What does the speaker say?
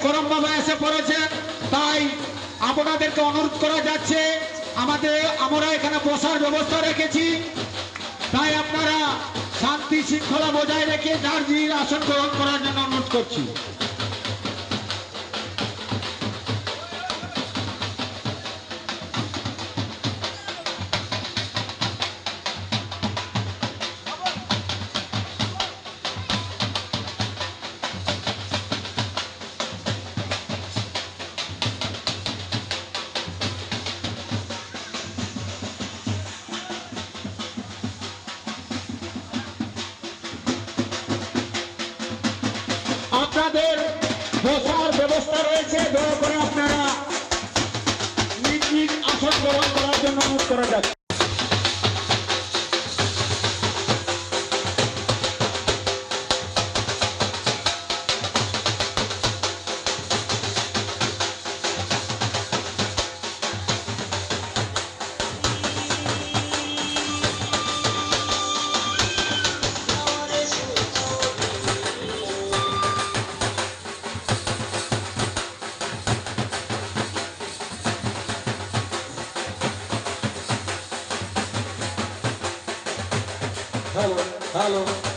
করম বাবা এসে পড়েছেন, তাই আপনাদেরকে অনুরোধ করা যাচ্ছে, আমরা এখানে বসার ব্যবস্থা রেখেছি, তাই আপনারা শান্তি শৃঙ্খলা বজায় রেখে যার যার আসন গ্রহণ করার জন্য অনুরোধ করছি। আপনাদের বসার ব্যবস্থা রয়েছে, দয়া করে আপনারা নিজ নিজ আসন গ্রহণ করার জন্য অনুরোধ করা যাচ্ছে। Hello, hello.